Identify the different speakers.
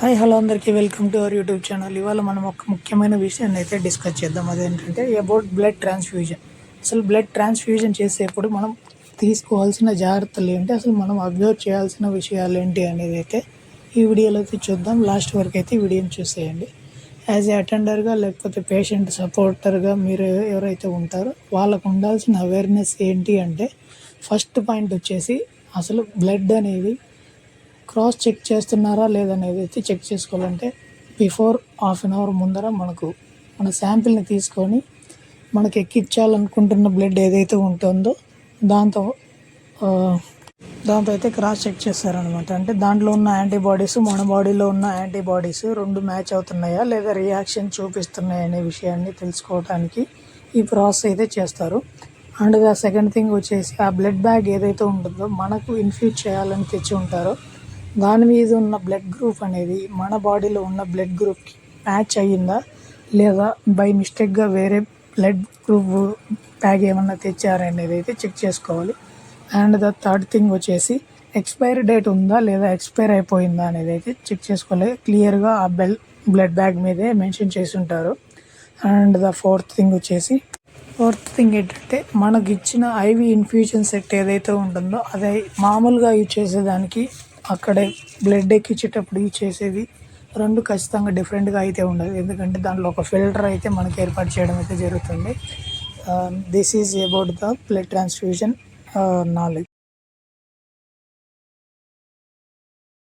Speaker 1: Hi hello అందరికీ welcome to our YouTube channel. ఇవాళ మనం ఒక ముఖ్యమైన విషయాన్ని అయితే డిస్కస్ చేద్దాం. అదేంటంటే అబౌట్ బ్లడ్ ట్రాన్స్ఫ్యూజన్. అసలు బ్లడ్ ట్రాన్స్ఫ్యూజన్ చేసేప్పుడు మనం తీసుకోవాల్సిన జాగ్రత్తలు ఏంటి, అసలు మనం అబ్జర్వ్ చేయాల్సిన విషయాలు ఏంటి అనేది అయితే ఈ వీడియోలో అయితే చూద్దాం. లాస్ట్ వరకు అయితే ఈ వీడియోని చూసేయండి. యాజ్ ఏ అటెండర్గా లేకపోతే పేషెంట్ సపోర్టర్గా మీరు ఎవరైతే ఉంటారో వాళ్ళకు ఉండాల్సిన అవేర్నెస్ ఏంటి అంటే, ఫస్ట్ పాయింట్ వచ్చేసి అసలు బ్లడ్ అనేది క్రాస్ చెక్ చేస్తున్నారా లేదనేది అయితే చెక్ చేసుకోవాలంటే బిఫోర్ హాఫ్ అన్ అవర్ ముందర మన శాంపిల్ని తీసుకొని మనకి ఎక్కించాలనుకుంటున్న బ్లడ్ ఏదైతే ఉంటుందో దాంతో అయితే క్రాస్ చెక్ చేస్తారనమాట. అంటే దాంట్లో ఉన్న యాంటీబాడీస్ మన బాడీలో ఉన్న యాంటీబాడీస్ రెండు మ్యాచ్ అవుతున్నాయా లేదా రియాక్షన్ చూపిస్తున్నాయా అనే విషయాన్ని తెలుసుకోవడానికి ఈ ప్రాసెస్ అయితే చేస్తారు. అండ్ ద సెకండ్ థింగ్ వచ్చేసి ఆ బ్లడ్ బ్యాగ్ ఏదైతే ఉంటుందో మనకు ఇన్ఫ్యూజ్ చేయాలని తెచ్చి ఉంటారో దాని మీద ఉన్న బ్లడ్ గ్రూప్ అనేది మన బాడీలో ఉన్న బ్లడ్ గ్రూప్కి మ్యాచ్ అయ్యిందా లేదా బై మిస్టేక్గా వేరే బ్లడ్ గ్రూప్ బ్యాగ్ ఏమన్నా తెచ్చారనేది అయితే చెక్ చేసుకోవాలి. అండ్ ద థర్డ్ థింగ్ వచ్చేసి ఎక్స్పైరీ డేట్ ఉందా లేదా ఎక్స్పైర్ అయిపోయిందా అనేది అయితే చెక్ చేసుకోవాలి. క్లియర్గా ఆ బ్లడ్ బ్యాగ్ మీదే మెన్షన్ చేసి ఉంటారు. అండ్ ద ఫోర్త్ థింగ్ ఏంటంటే మనకి ఇచ్చిన ఐవి ఇన్ఫ్యూజన్ సెట్ ఏదైతే ఉంటుందో అదే మామూలుగా యూజ్ చేసేదానికి అక్కడే బ్లడ్ ఎక్కించేటప్పుడు యూజ్ చేసేది రెండు ఖచ్చితంగా డిఫరెంట్గా అయితే ఉండదు. ఎందుకంటే దాంట్లో ఒక ఫిల్టర్ అయితే మనకి ఏర్పాటు చేయడం అయితే జరుగుతుంది. This is about the blood transfusion knowledge.